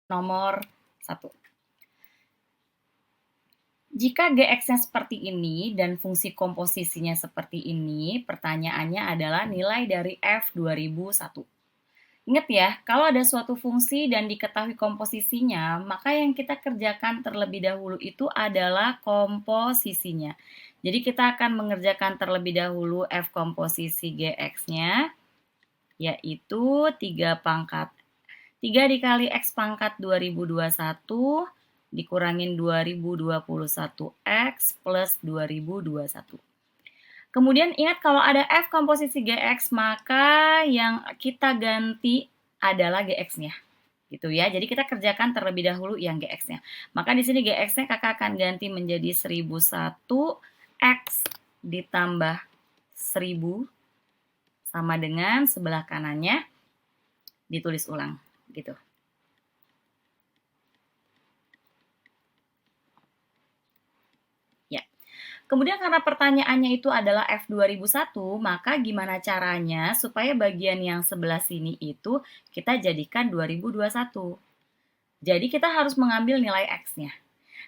nomor 1. Jika Gx-nya seperti ini dan fungsi komposisinya seperti ini, pertanyaannya adalah nilai dari F2001. Ingat ya, kalau ada suatu fungsi dan diketahui komposisinya, maka yang kita kerjakan terlebih dahulu itu adalah komposisinya. Jadi kita akan mengerjakan terlebih dahulu F komposisi Gx-nya, yaitu 3 dikali X pangkat 2021 dikurangin 2021 X plus 2021. Kemudian ingat kalau ada F komposisi Gx, maka yang kita ganti adalah Gx-nya. Gitu ya. Jadi kita kerjakan terlebih dahulu yang Gx-nya. Maka di sini Gx-nya kakak akan ganti menjadi 1001 X ditambah 1000 sama dengan sebelah kanannya ditulis ulang gitu. Kemudian karena pertanyaannya itu adalah F2001, maka gimana caranya supaya bagian yang sebelah sini itu kita jadikan 2021. Jadi kita harus mengambil nilai X-nya.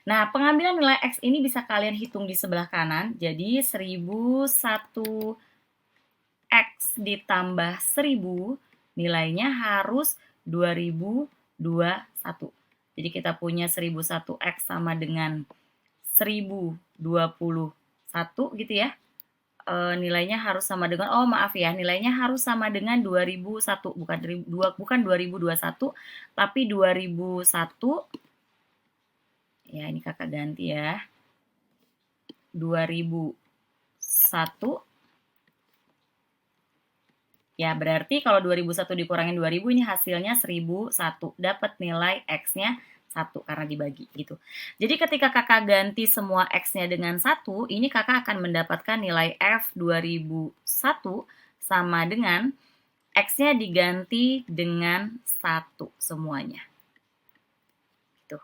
Nah, pengambilan nilai X ini bisa kalian hitung di sebelah kanan. Jadi 1001 X ditambah 1000 nilainya harus 2021. Jadi kita punya 1001 X sama dengan 1021 gitu ya. Nilainya harus sama dengan nilainya harus sama dengan 2001 bukan 2021 tapi 2001 ya, ini kakak ganti ya. 2001 ya, berarti kalau 2001 dikurangin 2000 ini hasilnya 1001. Dapat nilai X-nya 1 karena dibagi gitu. Jadi ketika kakak ganti semua X-nya dengan 1, ini kakak akan mendapatkan nilai F2001 sama dengan X-nya diganti dengan 1 semuanya. Gitu.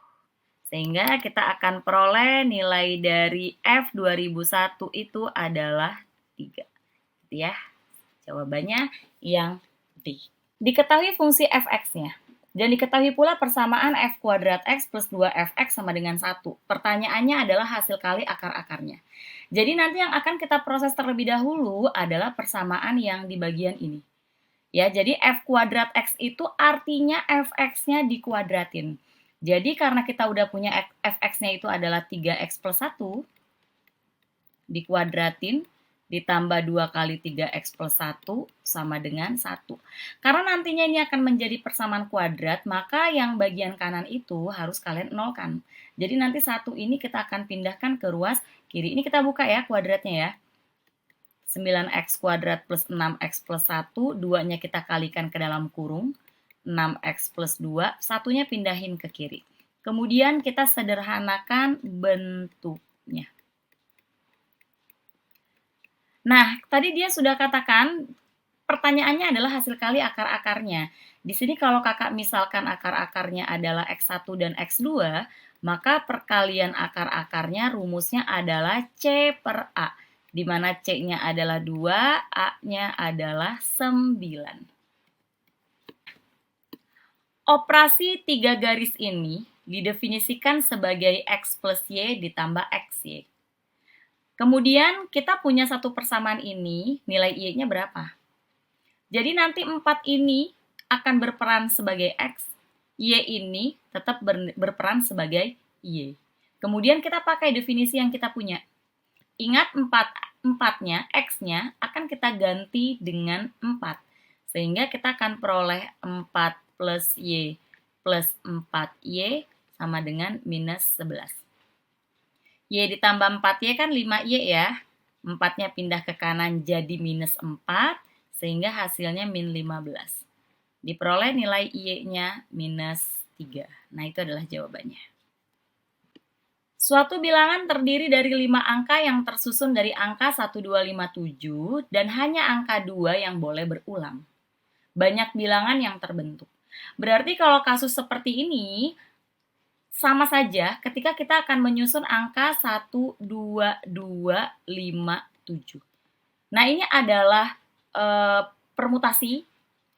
Sehingga kita akan peroleh nilai dari F2001 itu adalah 3. Gitu ya. Jawabannya yang D. Diketahui fungsi fx-nya. Dan diketahui pula persamaan f kuadrat x plus 2fx sama dengan 1. Pertanyaannya adalah hasil kali akar-akarnya. Jadi nanti yang akan kita proses terlebih dahulu adalah persamaan yang di bagian ini. Ya, jadi f kuadrat x itu artinya fx-nya dikuadratin. Jadi karena kita udah punya fx-nya itu adalah 3x plus 1, dikuadratin, ditambah 2 kali 3x plus 1 sama dengan 1. Karena nantinya ini akan menjadi persamaan kuadrat, maka yang bagian kanan itu harus kalian nolkan. Jadi nanti 1 ini kita akan pindahkan ke ruas kiri. Ini kita buka ya kuadratnya ya. 9x kuadrat plus 6x plus 1, 2-nya kita kalikan ke dalam kurung. 6x plus 2, satunya pindahin ke kiri. Kemudian kita sederhanakan bentuknya. Nah, tadi dia sudah katakan pertanyaannya adalah hasil kali akar-akarnya. Di sini kalau kakak misalkan akar-akarnya adalah X1 dan X2, maka perkalian akar-akarnya rumusnya adalah C per A, di mana C-nya adalah 2, A-nya adalah 9. Operasi 3 garis ini didefinisikan sebagai X plus Y ditambah XY. Kemudian kita punya satu persamaan ini, nilai Y-nya berapa? Jadi nanti 4 ini akan berperan sebagai X, Y ini tetap berperan sebagai Y. Kemudian kita pakai definisi yang kita punya. Ingat 4-nya, X-nya akan kita ganti dengan 4. Sehingga kita akan peroleh 4 plus Y plus 4Y sama dengan minus 11. Y ditambah 4Y kan 5Y ya. 4-nya pindah ke kanan jadi minus 4, sehingga hasilnya min 15. Diperoleh nilai Y-nya minus 3. Nah, itu adalah jawabannya. Suatu bilangan terdiri dari 5 angka yang tersusun dari angka 1257 dan hanya angka 2 yang boleh berulang. Banyak bilangan yang terbentuk. Berarti kalau kasus seperti ini, sama saja ketika kita akan menyusun angka 1, 2, 2, 5, 7. Nah, ini adalah permutasi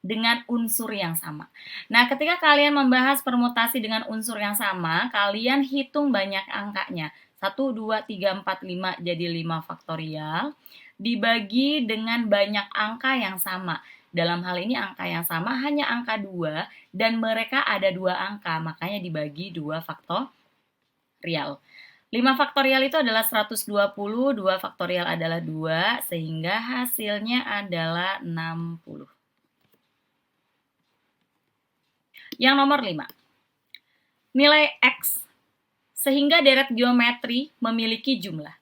dengan unsur yang sama. Nah, ketika kalian membahas permutasi dengan unsur yang sama, kalian hitung banyak angkanya. 1, 2, 3, 4, 5 jadi 5 faktorial, dibagi dengan banyak angka yang sama. Dalam hal ini angka yang sama hanya angka 2, dan mereka ada 2 angka, makanya dibagi 2 faktorial. 5 faktorial itu adalah 120, 2 faktorial adalah 2, sehingga hasilnya adalah 60. Yang nomor 5, nilai X sehingga deret geometri memiliki jumlah.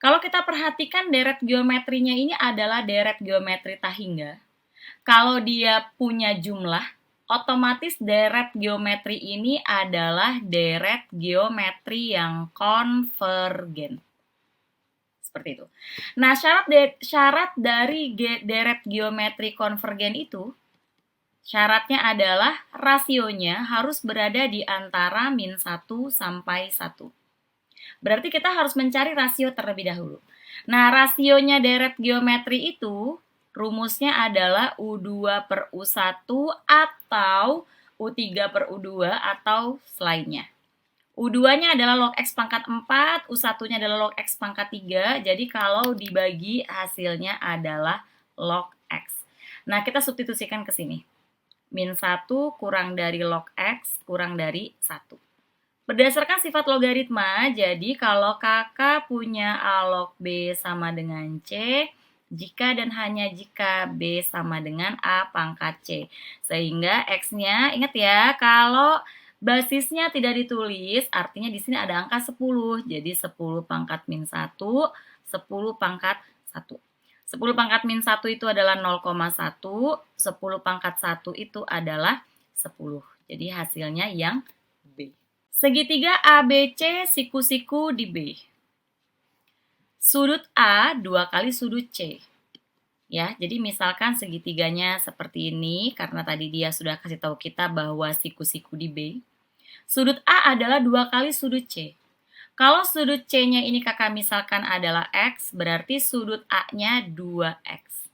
Kalau kita perhatikan deret geometrinya ini adalah deret geometri tahingga. Kalau dia punya jumlah, otomatis deret geometri ini adalah deret geometri yang konvergen. Seperti itu. Nah, syarat dari deret geometri konvergen itu, syaratnya adalah rasionya harus berada di antara min 1 sampai 1. Berarti kita harus mencari rasio terlebih dahulu. Nah, rasionya deret geometri itu rumusnya adalah U2 per U1 atau U3 per U2 atau selainnya. U2-nya adalah log X pangkat 4, U1-nya adalah log X pangkat 3, jadi kalau dibagi hasilnya adalah log X. Nah, kita substitusikan ke sini. Min 1 kurang dari log X kurang dari 1. Berdasarkan sifat logaritma, jadi kalau kakak punya A log B sama dengan C, jika dan hanya jika B sama dengan A pangkat C. Sehingga X-nya, ingat ya, kalau basisnya tidak ditulis, artinya di sini ada angka 10. Jadi 10 pangkat min 1, 10 pangkat 1. 10 pangkat min 1 itu adalah 0,1, 10 pangkat 1 itu adalah 10. Jadi hasilnya yang B. Segitiga ABC siku-siku di B. Sudut A 2 kali sudut C. Ya, jadi misalkan segitiganya seperti ini, karena tadi dia sudah kasih tahu kita bahwa siku-siku di B. Sudut A adalah 2 kali sudut C. Kalau sudut C-nya ini kakak misalkan adalah X, berarti sudut A-nya 2X.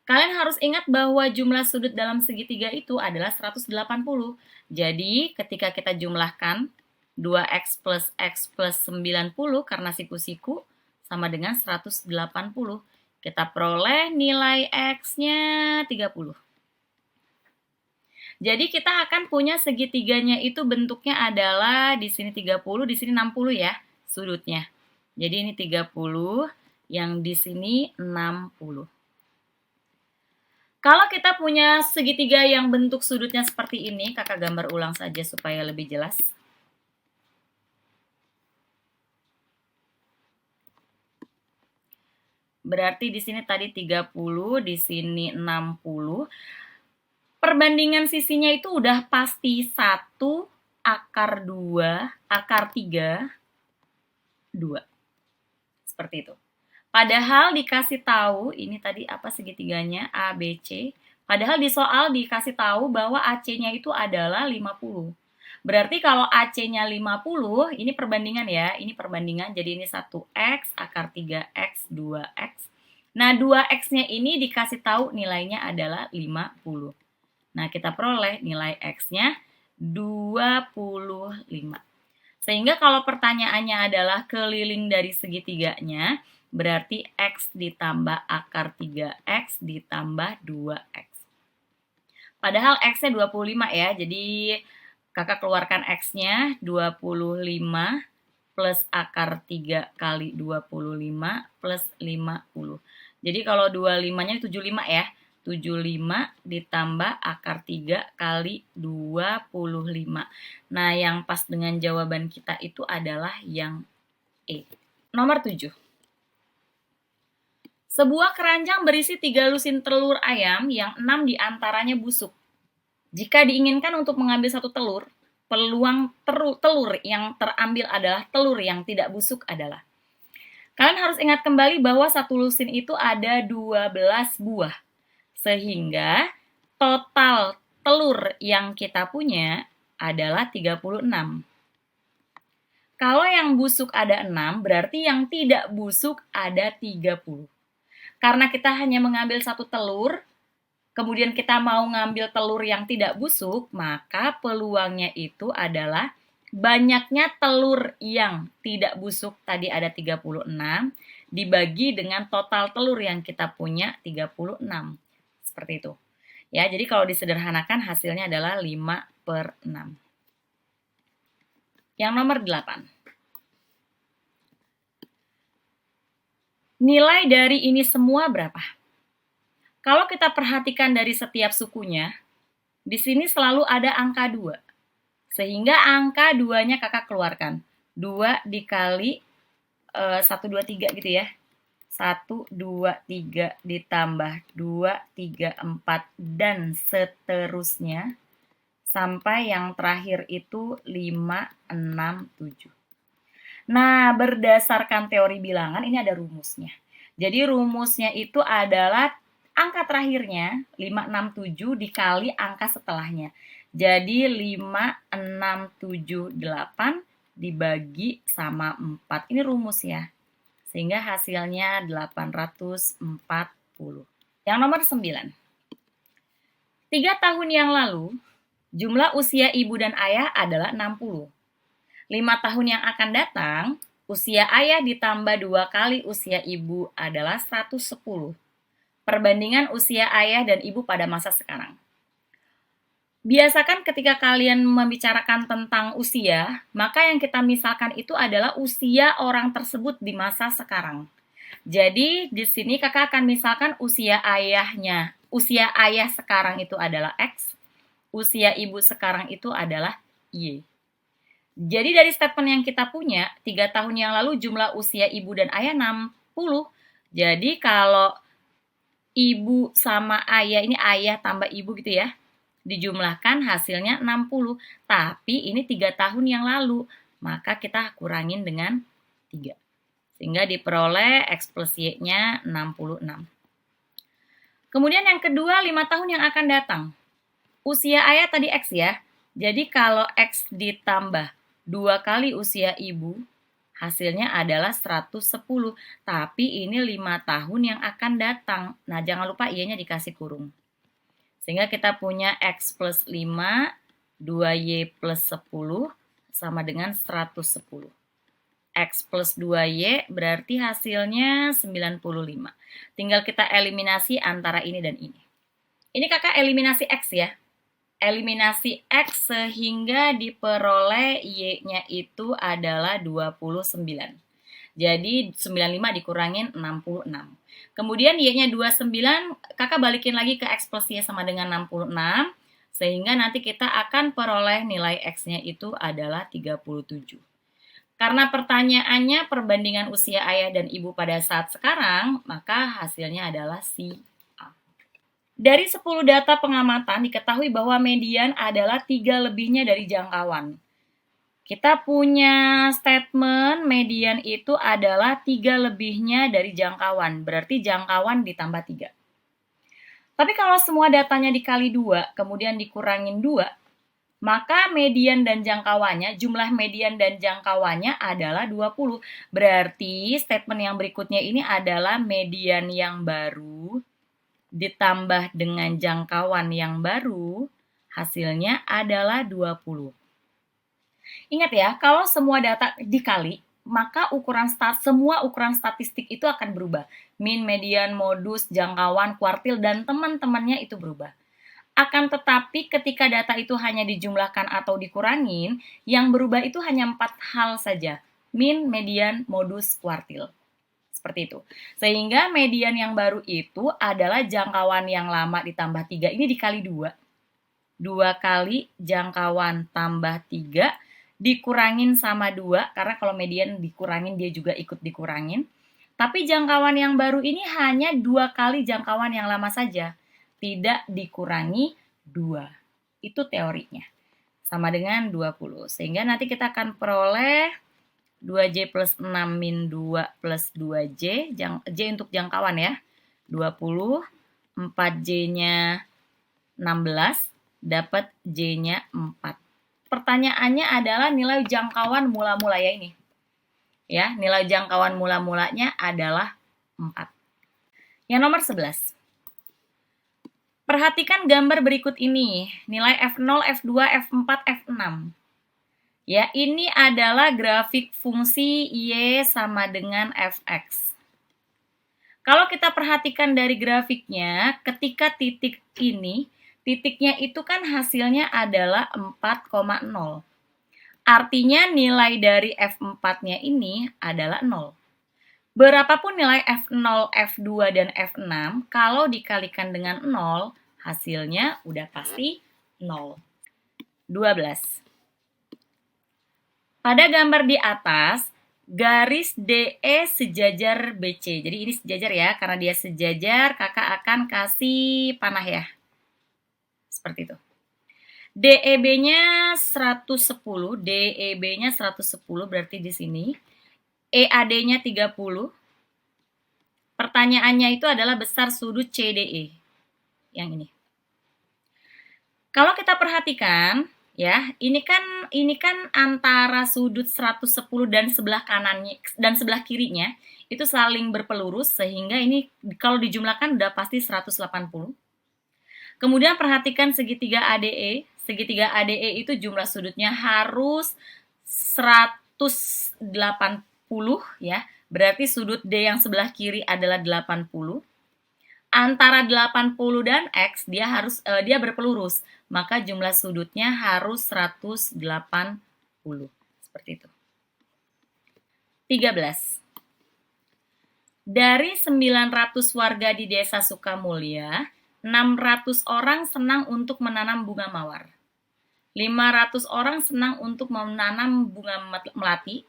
Kalian harus ingat bahwa jumlah sudut dalam segitiga itu adalah 180. Jadi ketika kita jumlahkan 2X plus 90 karena siku-siku sama dengan 180. Kita peroleh nilai X-nya 30. Jadi kita akan punya segitiganya itu bentuknya adalah di sini 30, di sini 60 ya sudutnya. Jadi ini 30, yang di sini 60. Kalau kita punya segitiga yang bentuk sudutnya seperti ini, kakak gambar ulang saja supaya lebih jelas. Berarti di sini tadi 30, di sini 60. Perbandingan sisinya itu udah pasti 1, akar 2, akar 3, 2. Seperti itu. Padahal dikasih tahu, ini tadi apa segitiganya, ABC. Padahal di soal dikasih tahu bahwa AC-nya itu adalah 50. Berarti kalau AC-nya 50, ini perbandingan ya, ini perbandingan, jadi ini 1X, akar 3X, 2X. Nah, 2X-nya ini dikasih tahu nilainya adalah 50. Nah, kita peroleh nilai X-nya 25. Sehingga kalau pertanyaannya adalah keliling dari segitiganya, berarti X ditambah akar 3X ditambah 2X. Padahal X-nya 25 ya, jadi kakak keluarkan X-nya 25 plus akar 3 kali 25 plus 50. Jadi kalau 25-nya 75 ya. 75 ditambah akar 3 kali 25. Nah, yang pas dengan jawaban kita itu adalah yang E. Nomor 7. Sebuah keranjang berisi 3 lusin telur ayam yang 6 diantaranya busuk. Jika diinginkan untuk mengambil satu telur, peluang telur yang terambil adalah telur yang tidak busuk adalah. Kalian harus ingat kembali bahwa satu lusin itu ada 12 buah. Sehingga total telur yang kita punya adalah 36. Kalau yang busuk ada 6, berarti yang tidak busuk ada 30. Karena kita hanya mengambil satu telur, kemudian kita mau ngambil telur yang tidak busuk, maka peluangnya itu adalah banyaknya telur yang tidak busuk tadi ada 36 dibagi dengan total telur yang kita punya 36. Seperti itu. Ya, jadi kalau disederhanakan hasilnya adalah 5/6. Yang nomor 8. Nilai dari ini semua berapa? Kalau kita perhatikan dari setiap sukunya, di sini selalu ada angka 2. Sehingga angka 2-nya kakak keluarkan. 2 dikali 1, 2, 3 gitu ya. 1, 2, 3 ditambah 2, 3, 4, dan seterusnya. Sampai yang terakhir itu 5, 6, 7. Nah, berdasarkan teori bilangan ini ada rumusnya. Jadi rumusnya itu adalah angka terakhirnya 5, 6, 7 dikali angka setelahnya. Jadi 5, 6, 7, 8 dibagi sama 4. Ini rumus ya. Sehingga hasilnya 840. Yang nomor 9. 3 tahun yang lalu, jumlah usia ibu dan ayah adalah 60. 5 tahun yang akan datang, usia ayah ditambah 2 kali usia ibu adalah 110. Perbandingan usia ayah dan ibu pada masa sekarang. Biasakan ketika kalian membicarakan tentang usia, maka yang kita misalkan itu adalah usia orang tersebut di masa sekarang. Jadi di sini kakak akan misalkan usia ayahnya. Usia ayah sekarang itu adalah X, usia ibu sekarang itu adalah Y. Jadi dari statement yang kita punya, 3 tahun yang lalu jumlah usia ibu dan ayah 60. Jadi kalau ibu sama ayah, ini ayah tambah ibu gitu ya, dijumlahkan hasilnya 60. Tapi ini 3 tahun yang lalu, maka kita kurangin dengan 3. Sehingga diperoleh X plus Y-nya 66. Kemudian yang kedua, 5 tahun yang akan datang. Usia ayah tadi X ya, jadi kalau X ditambah 2 kali usia ibu, hasilnya adalah 110. Tapi ini 5 tahun yang akan datang. Nah, jangan lupa Y-nya dikasih kurung. Sehingga kita punya X plus 5, 2Y plus 10, sama dengan 110. X plus 2Y berarti hasilnya 95. Tinggal kita eliminasi antara ini dan ini. Ini kakak eliminasi X ya. Eliminasi X sehingga diperoleh Y-nya itu adalah 29. Jadi 95 dikurangin 66. Kemudian Y-nya 29, kakak balikin lagi ke X plus Y sama dengan 66. Sehingga nanti kita akan peroleh nilai X-nya itu adalah 37. Karena pertanyaannya perbandingan usia ayah dan ibu pada saat sekarang, maka hasilnya adalah C. Dari 10 data pengamatan diketahui bahwa median adalah 3 lebihnya dari jangkauan. Kita punya statement median itu adalah 3 lebihnya dari jangkauan, berarti jangkauan ditambah 3. Tapi kalau semua datanya dikali 2, kemudian dikurangin 2, maka median dan jangkauannya, jumlah median dan jangkauannya adalah 20. Berarti statement yang berikutnya ini adalah median yang baru ditambah dengan jangkauan yang baru, hasilnya adalah 20. Ingat ya, kalau semua data dikali, maka semua ukuran statistik itu akan berubah. Min, median, modus, jangkauan, kuartil, dan teman-temannya itu berubah. Akan tetapi ketika data itu hanya dijumlahkan atau dikurangin, yang berubah itu hanya 4 hal saja. Min, median, modus, kuartil. Seperti itu. Sehingga median yang baru itu adalah jangkauan yang lama ditambah 3. Ini dikali 2. 2 kali jangkauan tambah 3 dikurangin sama 2. Karena kalau median dikurangin dia juga ikut dikurangin. Tapi jangkauan yang baru ini hanya 2 kali jangkauan yang lama saja. Tidak dikurangi 2. Itu teorinya. Sama dengan 20. Sehingga nanti kita akan peroleh 2J plus 6 min 2 plus 2J, J untuk jangkauan ya, 20, 4J-nya 16, dapat J-nya 4. Pertanyaannya adalah nilai jangkauan mula-mula ya ini. Ya, nilai jangkauan mula-mulanya adalah 4. Yang nomor 11. Perhatikan gambar berikut ini, nilai F0, F2, F4, F6. Ya, ini adalah grafik fungsi Y sama dengan Fx. Kalau kita perhatikan dari grafiknya, ketika titik ini, titiknya itu kan hasilnya adalah 4,0. Artinya nilai dari F4-nya ini adalah 0. Berapapun nilai F0, F2, dan F6, kalau dikalikan dengan 0, hasilnya udah pasti 0. 12. Pada gambar di atas, garis DE sejajar BC. Jadi ini sejajar ya, karena dia sejajar, kakak akan kasih panah ya. Seperti itu. DEB-nya 110, DEB-nya 110 berarti di sini. EAD-nya 30. Pertanyaannya itu adalah besar sudut CDE. Yang ini. Kalau kita perhatikan, ya, ini kan antara sudut 110 dan sebelah kanannya dan sebelah kirinya itu saling berpelurus sehingga ini kalau dijumlahkan udah pasti 180. Kemudian perhatikan segitiga ADE. Segitiga ADE itu jumlah sudutnya harus 180 ya. Berarti sudut D yang sebelah kiri adalah 80. Antara 80 dan X dia berpelurus, maka jumlah sudutnya harus 180. Seperti itu. 13. Dari 900 warga di Desa Sukamulya, 600 orang senang untuk menanam bunga mawar. 500 orang senang untuk menanam bunga melati.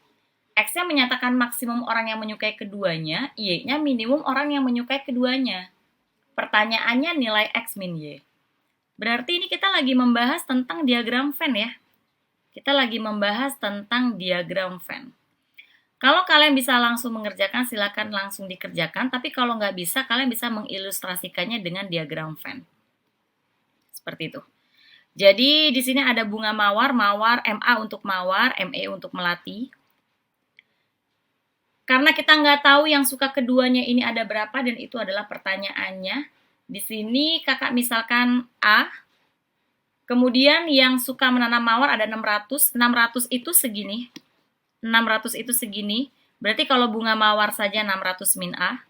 X-nya menyatakan maksimum orang yang menyukai keduanya, Y-nya minimum orang yang menyukai keduanya. Pertanyaannya nilai X min Y. Berarti ini kita lagi membahas tentang diagram Venn ya. Kita lagi membahas tentang diagram Venn. Kalau kalian bisa langsung mengerjakan, silakan langsung dikerjakan. Tapi kalau nggak bisa, kalian bisa mengilustrasikannya dengan diagram Venn. Seperti itu. Jadi di sini ada bunga mawar, MA untuk mawar, ME untuk melati. Karena kita nggak tahu yang suka keduanya ini ada berapa dan itu adalah pertanyaannya. Di sini kakak misalkan A. Kemudian yang suka menanam mawar ada 600. 600 itu segini. 600 itu segini. Berarti kalau bunga mawar saja 600 min A.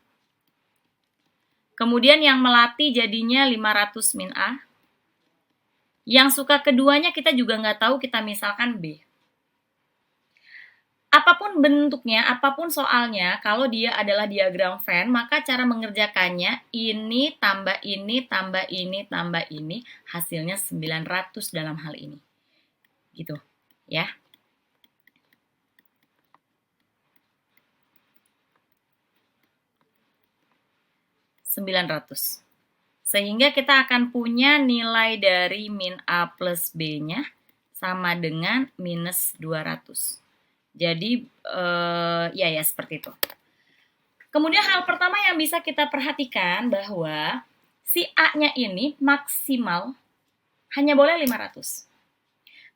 Kemudian yang melati jadinya 500 min A. Yang suka keduanya kita juga nggak tahu, kita misalkan B. Apapun bentuknya, apapun soalnya, kalau dia adalah diagram Venn, maka cara mengerjakannya ini tambah ini, tambah ini, tambah ini, hasilnya 900 dalam hal ini. Gitu, ya. (900). Sehingga kita akan punya nilai dari min A plus B-nya sama dengan minus 200. Jadi, ya seperti itu. Kemudian hal pertama yang bisa kita perhatikan bahwa si A-nya ini maksimal hanya boleh 500.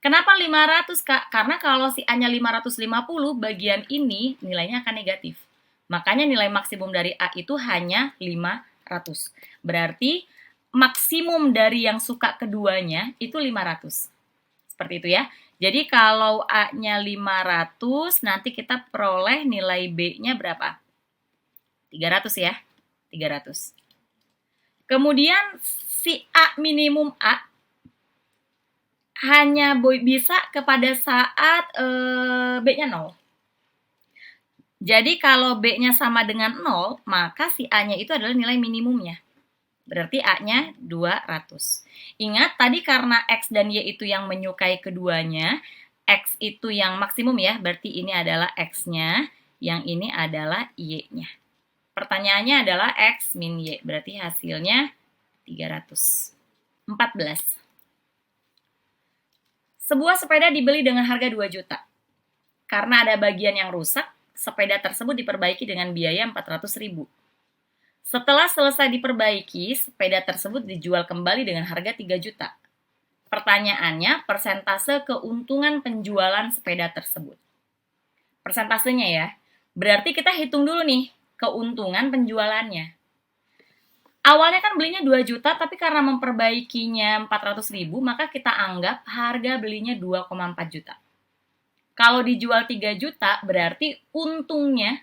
Kenapa 500, Kak? Karena kalau si A-nya 550, bagian ini nilainya akan negatif. Makanya nilai maksimum dari A itu hanya 500. Berarti maksimum dari yang suka keduanya itu 500. Seperti itu ya. Jadi kalau A-nya 500, nanti kita peroleh nilai B-nya berapa? 300 ya. 300. Kemudian si A minimum A hanya bisa kepada saat B-nya 0. Jadi kalau B-nya sama dengan 0, maka si A-nya itu adalah nilai minimumnya. Berarti A-nya 200. Ingat, tadi karena X dan Y itu yang menyukai keduanya, X itu yang maksimum ya, berarti ini adalah X-nya, yang ini adalah Y-nya. Pertanyaannya adalah X min Y, berarti hasilnya 300. 14. Sebuah sepeda dibeli dengan harga 2 juta. Karena ada bagian yang rusak, sepeda tersebut diperbaiki dengan biaya 400.000. Setelah selesai diperbaiki, sepeda tersebut dijual kembali dengan harga 3 juta. Pertanyaannya, persentase keuntungan penjualan sepeda tersebut. Persentasenya ya. Berarti kita hitung dulu nih, keuntungan penjualannya. Awalnya kan belinya 2 juta, tapi karena memperbaikinya 400.000, maka kita anggap harga belinya 2,4 juta. Kalau dijual 3 juta, berarti untungnya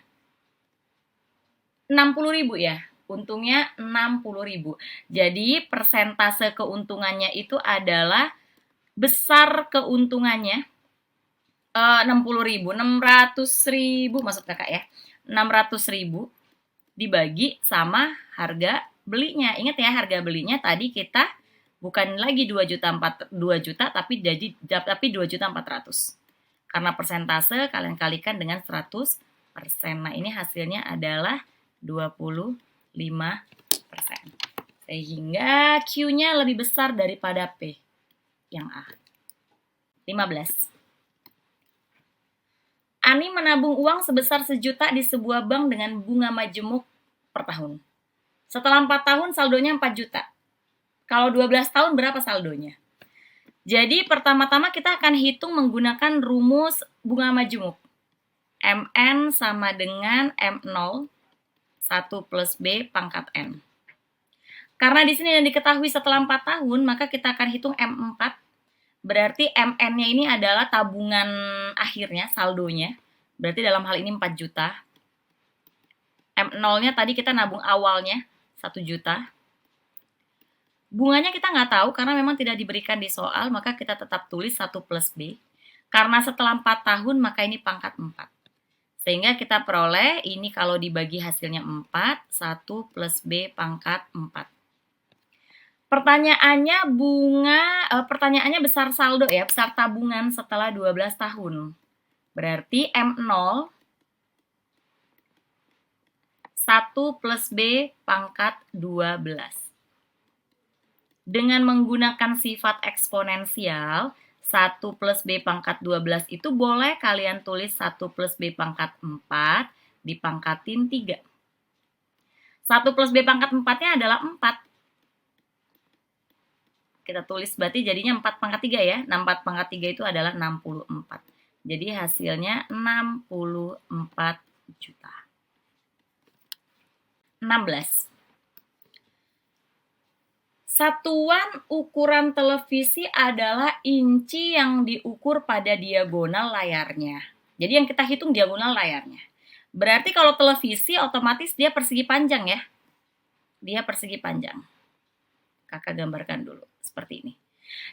60.000 ya. Untungnya 60.000. Jadi persentase keuntungannya itu adalah besar keuntungannya 60.000, 600.000 maksud kakak ya. 600.000 dibagi sama harga belinya. Ingat ya, harga belinya tadi kita bukan lagi 2 juta tapi 2.400.000. Karena persentase kalian kalikan dengan 100%. Nah, ini hasilnya adalah 25%. Sehingga Q-nya lebih besar daripada P yang A. 15. Ani menabung uang sebesar 1 juta di sebuah bank dengan bunga majemuk per tahun. Setelah 4 tahun saldonya 4 juta. Kalau 12 tahun berapa saldonya? Jadi pertama-tama kita akan hitung menggunakan rumus bunga majemuk. MN sama dengan M0 1 plus B pangkat N. Karena di sini yang diketahui setelah 4 tahun, maka kita akan hitung M4. Berarti MN-nya ini adalah tabungan akhirnya, saldonya. Berarti dalam hal ini 4 juta. M0-nya tadi kita nabung awalnya 1 juta. Bunganya kita nggak tahu karena memang tidak diberikan di soal, maka kita tetap tulis 1 plus B. Karena setelah 4 tahun, maka ini pangkat 4. Sehingga kita peroleh, ini kalau dibagi hasilnya 4, 1 plus B pangkat 4. Pertanyaannya besar saldo ya, besar tabungan setelah 12 tahun. Berarti M0 1 plus B pangkat 12. Dengan menggunakan sifat eksponensial, 1 plus B pangkat 12 itu boleh kalian tulis 1 plus B pangkat 4 dipangkatin 3. 1 plus B pangkat 4-nya adalah 4. Kita tulis berarti jadinya 4 pangkat 3 ya. 4 pangkat 3 itu adalah 64. Jadi hasilnya 64 juta. 16. Satuan ukuran televisi adalah inci yang diukur pada diagonal layarnya. Jadi yang kita hitung diagonal layarnya. Berarti kalau televisi otomatis dia persegi panjang ya. Dia persegi panjang. Kakak gambarkan dulu seperti ini.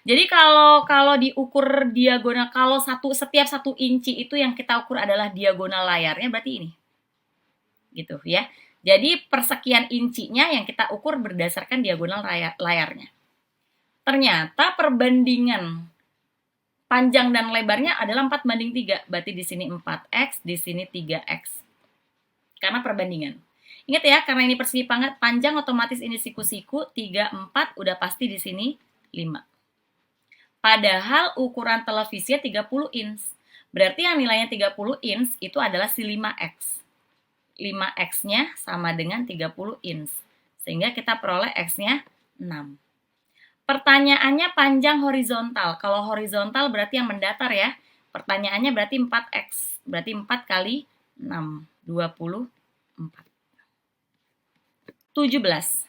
Jadi kalau diukur diagonal, kalau setiap 1 inci itu yang kita ukur adalah diagonal layarnya, berarti ini. Gitu ya. Jadi persekian incinya yang kita ukur berdasarkan diagonal layarnya. Ternyata perbandingan panjang dan lebarnya adalah 4:3. Berarti di sini 4x, di sini 3x. Karena perbandingan. Ingat ya, karena ini persegi panjang, otomatis ini siku-siku, 3, 4, udah pasti di sini 5. Padahal ukuran televisinya 30 inch. Berarti yang nilainya 30 inch itu adalah si 5x. 5x-nya sama dengan 30 inch. Sehingga kita peroleh x-nya 6. Pertanyaannya panjang horizontal. Kalau horizontal berarti yang mendatar ya. Pertanyaannya berarti 4x. Berarti 4 kali 6. 24. 17.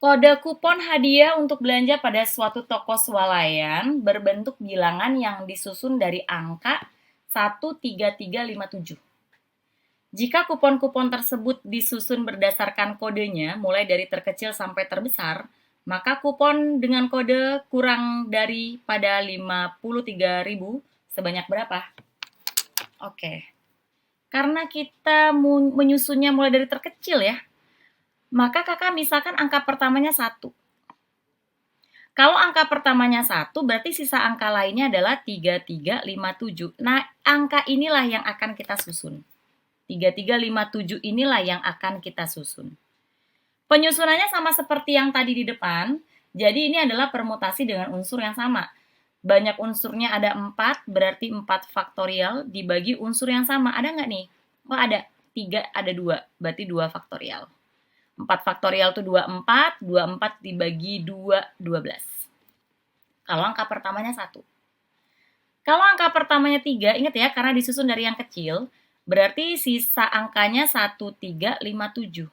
Kode kupon hadiah untuk belanja pada suatu toko swalayan berbentuk bilangan yang disusun dari angka 13357. Jika kupon-kupon tersebut disusun berdasarkan kodenya, mulai dari terkecil sampai terbesar, maka kupon dengan kode kurang daripada 53.000 sebanyak berapa? Oke. Karena kita menyusunnya mulai dari terkecil ya, maka kakak misalkan angka pertamanya 1. Kalau angka pertamanya 1, berarti sisa angka lainnya adalah 3357. Nah, angka inilah yang akan kita susun. 3357 inilah yang akan kita susun. Penyusunannya sama seperti yang tadi di depan, jadi ini adalah permutasi dengan unsur yang sama. Banyak unsurnya ada 4, berarti 4 faktorial dibagi unsur yang sama. Ada nggak nih? Oh ada, 3 ada 2, berarti 2 faktorial. 4 faktorial itu 24, 24 dibagi 2, 12. Kalau angka pertamanya 1. Kalau angka pertamanya 3, ingat ya, karena disusun dari yang kecil, berarti sisa angkanya 1357.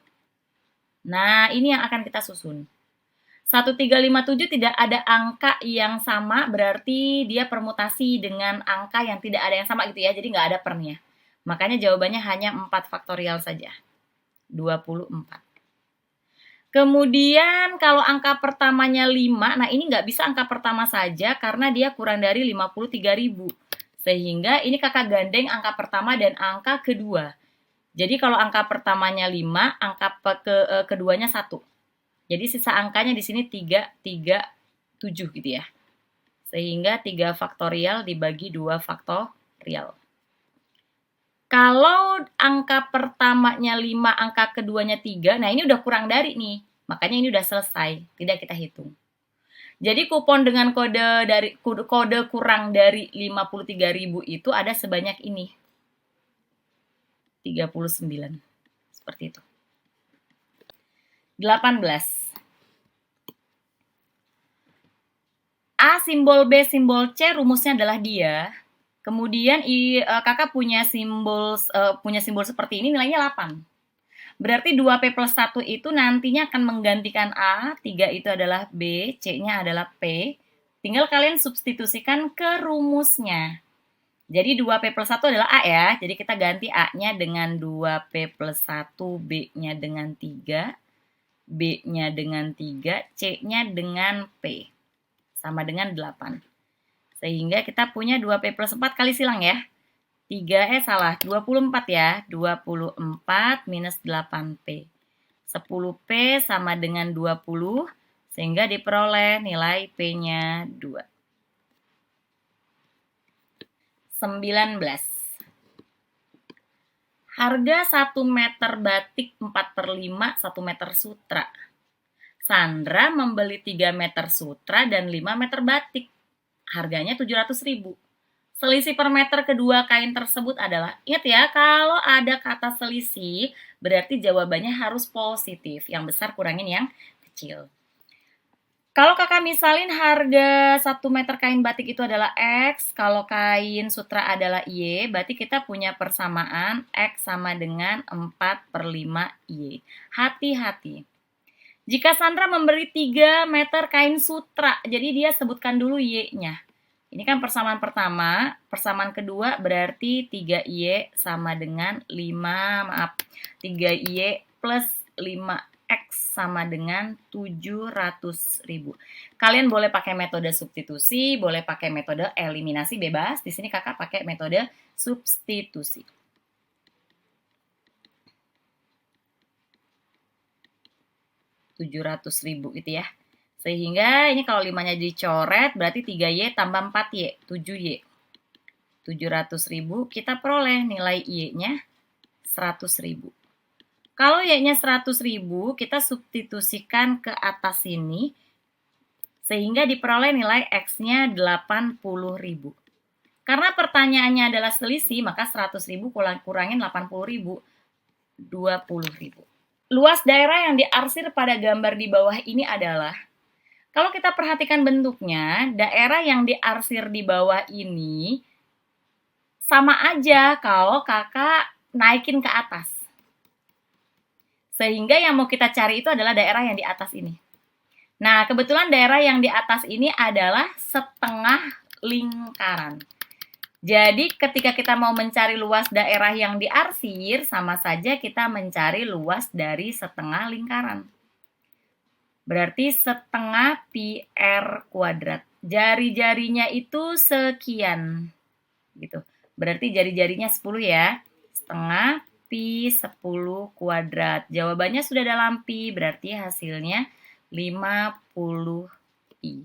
Nah, ini yang akan kita susun. 1357 tidak ada angka yang sama, berarti dia permutasi dengan angka yang tidak ada yang sama gitu ya, jadi nggak ada pernya. Makanya jawabannya hanya 4 faktorial saja, 24. Kemudian kalau angka pertamanya 5, nah ini nggak bisa angka pertama saja karena dia kurang dari 53.000. Sehingga ini kakak gandeng angka pertama dan angka kedua. Jadi kalau angka pertamanya 5, angka keduanya 1. Jadi sisa angkanya di sini 3, 3, 7 gitu ya. Sehingga 3 faktorial dibagi 2 faktorial. Kalau angka pertamanya 5, angka keduanya 3, nah ini udah kurang dari nih. Makanya ini udah selesai, tidak kita hitung. Jadi kupon dengan kode kurang dari 53.000 itu ada sebanyak ini. 39. Seperti itu. 18. A simbol B simbol C rumusnya adalah dia. Kemudian kakak punya simbol seperti ini nilainya 8. Berarti 2P plus 1 itu nantinya akan menggantikan A, 3 itu adalah B, C-nya adalah P. Tinggal kalian substitusikan ke rumusnya. Jadi 2P plus 1 adalah A ya, jadi kita ganti A-nya dengan 2P plus 1, B-nya dengan 3, B-nya dengan 3, C-nya dengan P. Sama dengan 8. Sehingga kita punya 2P plus 4 kali silang ya. 24 ya. 24 minus 8P. 10P sama dengan 20. Sehingga diperoleh nilai P-nya 2. 19. Harga 1 meter batik 4/5, 1 meter sutra. Sandra membeli 3 meter sutra dan 5 meter batik. Harganya 700.000. Selisih per meter kedua kain tersebut adalah, ingat ya, kalau ada kata selisih, berarti jawabannya harus positif. Yang besar kurangin yang kecil. Kalau kakak misalin harga 1 meter kain batik itu adalah X, kalau kain sutra adalah Y, berarti kita punya persamaan X sama dengan 4/5 Y. Hati-hati. Jika Sandra memberi 3 meter kain sutra, jadi dia sebutkan dulu Y-nya. Ini kan persamaan pertama, persamaan kedua berarti 3Y sama dengan 3Y plus 5X sama dengan 700.000. Kalian boleh pakai metode substitusi, boleh pakai metode eliminasi bebas. Di sini kakak pakai metode substitusi. Rp700.000 gitu ya. Sehingga ini kalau 5-nya dicoret berarti 3Y tambah 4Y, 7Y. 700.000 kita peroleh nilai Y-nya 100.000. Kalau Y-nya 100.000 kita substitusikan ke atas sini sehingga diperoleh nilai X-nya 80.000. Karena pertanyaannya adalah selisih, maka 100.000 kurangin 80.000, 20.000. Luas daerah yang diarsir pada gambar di bawah ini adalah, kalau kita perhatikan bentuknya, daerah yang diarsir di bawah ini sama aja kalau kakak naikin ke atas. Sehingga yang mau kita cari itu adalah daerah yang di atas ini. Nah, kebetulan daerah yang di atas ini adalah setengah lingkaran. Jadi ketika kita mau mencari luas daerah yang diarsir, sama saja kita mencari luas dari setengah lingkaran. Berarti setengah pi R kuadrat. Jari-jarinya itu sekian. Gitu. Berarti jari-jarinya 10 ya. Setengah pi 10 kuadrat. Jawabannya sudah dalam pi, berarti hasilnya 50 pi.